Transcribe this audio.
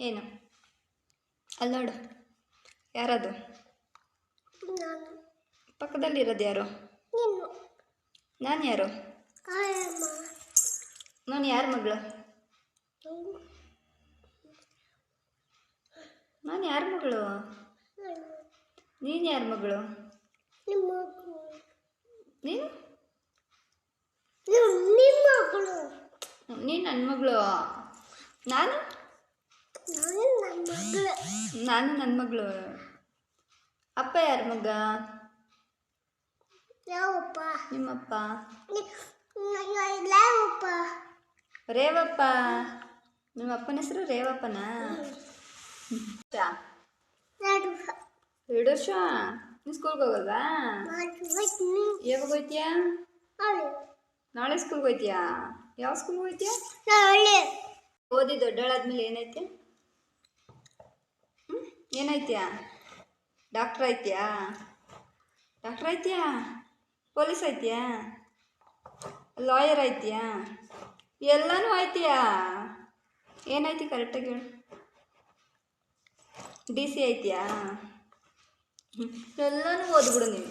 ಏನು ಅಲ್ಲಿ ನೋಡು, ಯಾರದು? ಪಕ್ಕದಲ್ಲಿರೋದು ಯಾರು? ನಾನು ಯಾರು? ನಾನು ಯಾರ ಮಗಳು? ನಾನು ಯಾರ ಮಗಳು? ನೀನು ಯಾರ ಮಗಳು? ನೀನು ನೀನು ನನ್ನ ಮಗಳು. ನಾನು ನನ್ನ ಮಗಳು. ಅಪ್ಪ ಯಾರ ಮಗ? ನಿಮ್ಮಪ್ಪ ರೇವಪ್ಪ. ನಿಮ್ಮ ಅಪ್ಪನ ಹೆಸರು ರೇವಪ್ಪನಾ? 2 ವರ್ಷ. ನೀನು ಸ್ಕೂಲ್ಗೆ ಹೋಗಲ್ವಾ? ಯಾವಾಗ ಹೋಯ್ತೀಯಾ? ನಾಳೆ ಸ್ಕೂಲ್ಗೆ ಹೋಯ್ತೀಯಾ? ಯಾವ ಸ್ಕೂಲ್ಗೆ ಹೋಯ್ತೀಯಾ? ಓದಿ ದೊಡ್ಡಳಾದ್ಮೇಲೆ ಏನೈತೆ? ಏನೈತ್ಯಾ? ಡಾಕ್ಟ್ರ್ ಆಯ್ತೀಯಾ? ಪೊಲೀಸ್ ಆಯ್ತೀಯಾ? ಲಾಯರ್ ಆಯ್ತೀಯಾ? ಎಲ್ಲನೂ ಆಯ್ತೀಯಾ? ಏನಾಯ್ತಿ ಕರೆಕ್ಟಾಗಿ ಹೇಳು. DC ಆಯ್ತೀಯಾ? ಎಲ್ಲನೂ ಓದ್ಬಿಡು ನೀನು.